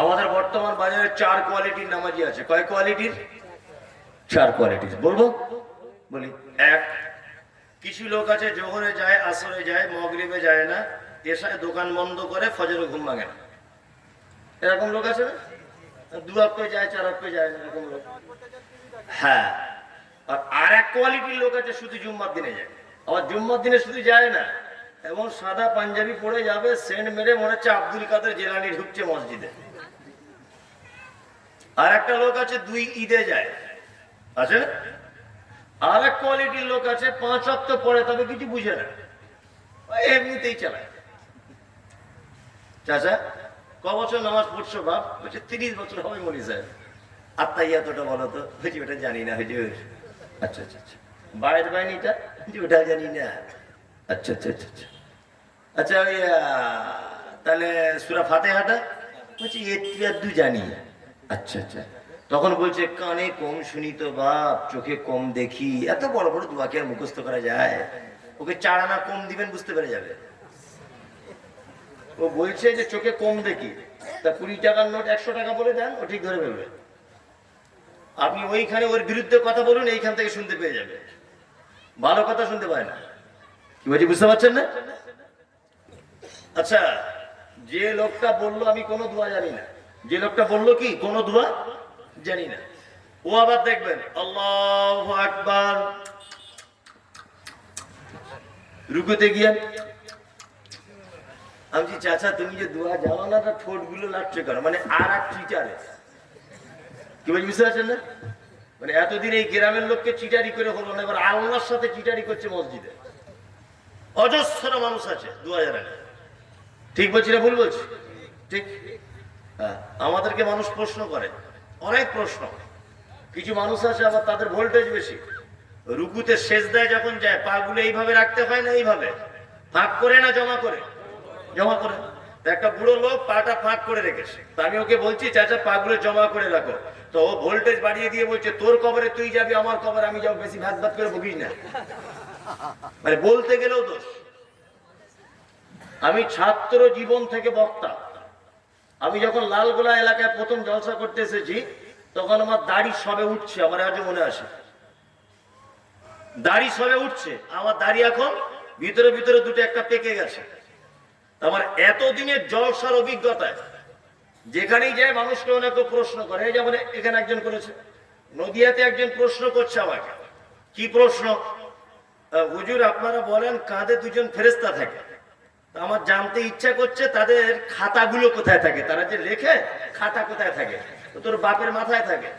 আমাদের বর্তমান বাজারে 4 কোয়ালিটির নামাজি আছে। কয় কোয়ালিটির? 4 কোয়ালিটির। বলবো? বলি। এক, কিছু লোক আছে জোহরে যায়, আসরে যায়, মাগরিবে যায় না, এশায় দোকান বন্ধ করে, ফজরে ঘুম ভাঙে না। এরকম লোক আছে না? 2 ওয়াক্তে যায়, 4 ওয়াক্তে যায় না, এরকম লোক। হ্যাঁ। আর এক কোয়ালিটির লোক আছে শুধু জুম্মার দিনে যায়। আবার জুম্মার দিনে শুধু যায় না, এবং সাদা পাঞ্জাবি পরে যাবে, সেন্ট মেরে মনে হচ্ছে আব্দুল কাদের জেলানি ঢুকছে মসজিদে। আর একটা লোক আছে 2 ঈদে যায়, আছে। আর এক কোয়ালিটির লোক আছে 5 ওয়াক্ত পড়ে, তবে কিছু বুঝে না, এমনিতেই চালায়। চাচা ক বছর নামাজ পড়ছো বাপ? বলছে 30 বছর হবে মনি সাহেব। আত্মাইয়াতটা বলো তো? বলছি ওটা জানি না হুজুর। আচ্ছা আচ্ছা আচ্ছা। বাইরের বাইনিটা? ওটা জানি না। আচ্ছা আচ্ছা আচ্ছা আচ্ছা। আচ্ছা ওই তাহলে সূরা ফাতিহাটা? বলছি একটু জানি। আচ্ছা আচ্ছা। তখন বলছে কানে কম শুনি তো বাপ, চোখে কম দেখি, এত বড় বড় দোয়া কি আর মুখস্থ করা যায়? ওকে 4 আনা কম দিবেন, বুঝতে পেরে যাবে। ও বলছে যে চোখে কম দেখি, তা 20 টাকার নোট 100 টাকা বলে দেন, ও ঠিক ধরে ফেলবে। আপনি ওইখানে ওর বিরুদ্ধে কথা বলুন, এইখান থেকে শুনতে পেয়ে যাবে। ভালো কথা শুনতে পায় না। কি বলছি বুঝতে পারছেন না? আচ্ছা, যে লোকটা বললো আমি কোনো দোয়া জানি না, যে লোকটা বললো কি কোনো দোয়া জানি না, ও আবার দেখবেন আল্লাহু আকবার, রুকুতে গিয়ে আমি বলছি চাচা তুমি যে দোয়া জানো না, তা ঠোঁট গুলো লাটছে কেন? মানে আর এক চিটারে। কি বলছি বুঝতে পারছেন না? মানে এতদিন এই গ্রামের লোককে চিটারি করে হলো না, এবার আল্লাহর সাথে চিটারি করছে মসজিদে। অজস্র মানুষ আছে 2000 আগে। ঠিক বলছি না ভুল বলছি? ঠিক। হ্যাঁ, আমাদেরকে মানুষ প্রশ্ন করে, অনেক প্রশ্ন। কিছু মানুষ আছে আবার তাদের ভোল্টেজ বেশি, রুকুতে সেজদায় যখন যায় পা গুলো এইভাবে রাখতে হয় না, এইভাবে ফাঁক করে না জমা করে? জমা করে। একটা বুড়ো লোক পাটা ফাঁক করে রেখেছে, তা আমি ওকে বলছি চাচা পা গুলো জমা করে রাখো, তো ও ভোল্টেজ বাড়িয়ে দিয়ে বলছে তোর কবরে তুই যাবি, আমার কবরে আমি যাবো, বেশি ভাত ভাত করে বকিস না। মানে বলতে গেলেও দোষ। আমি ছাত্র জীবন থেকে বক্তা। আমি যখন লালগোলা এলাকায় প্রথম জলসা করতে এসেছি, তখন আমার দাড়ি সবে উঠছে, আমার আজও মনে আসে। দাড়ি সবে উঠছে, আমার দাড়ি এখন ভিতরে ভিতরে দুটো একটা পেকে গেছে। আমার এতদিনের জলসার অভিজ্ঞতায় যেখানেই যায় মানুষকে অনেক প্রশ্ন করে, এই যেমন এখানে একজন করেছে, নদিয়াতে একজন প্রশ্ন করছে আমাকে। কি প্রশ্ন? হুজুর আপনারা বলেন কাঁধে 2জন ফেরেশতা থাকে, আমার জানতে ইচ্ছা করছে তাদের খাতাগুলো কোথায় থাকে, তারা যে লেখে খাতা কোথায় থাকে? তো তোর বাপের মাথায় থাকে।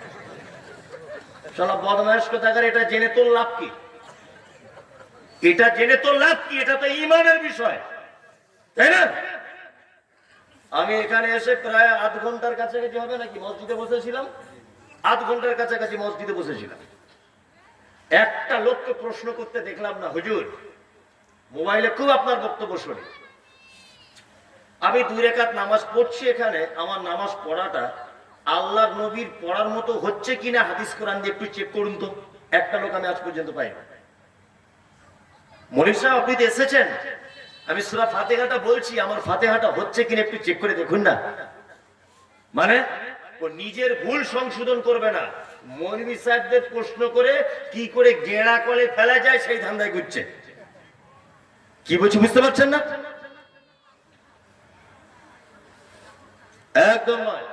শালা বদমাইশ কোথাকার, এটা জেনে তোর লাভ কি? এটা জেনে তোর লাভ কি? এটা তো ঈমানের বিষয়, তাই না? আমি এখানে এসে প্রায় 8 ঘন্টার কাছাকাছি হবে নাকি মসজিদে বসেছিলাম, 8 ঘন্টার কাছাকাছি মসজিদে বসেছিলাম। একটা লোককে প্রশ্ন করতে দেখলাম না হুজুর। মোবাইলে খুব আপনার বক্তব্য শুনি, আমি 2 রাকাত নামাজ পড়ছি এখানে, আমার নামাজ পড়াটা আল্লাহর নবীর পড়ার মতো হচ্ছে কিনা হাদিস কোরআন দিয়ে একটু চেক করুন তো। একটা লোক আমি আজ পর্যন্ত পাইনি। মনির সাহেব আপনি তো এসেছেন, আমি সূরা ফাতিহাটা বলছি, আমার ফাতিহাটা হচ্ছে কিনা একটু চেক করে দেখুন না। মানে ও নিজের ভুল সংশোধন করবে না, মৌলভী সাহেবদের প্রশ্ন করে কি করে গেঁড়া কলে ফেলা যায় সেই ধান্দায় ঘুরছে। কি বলছি বুঝতে পারছেন না? একদম নয়।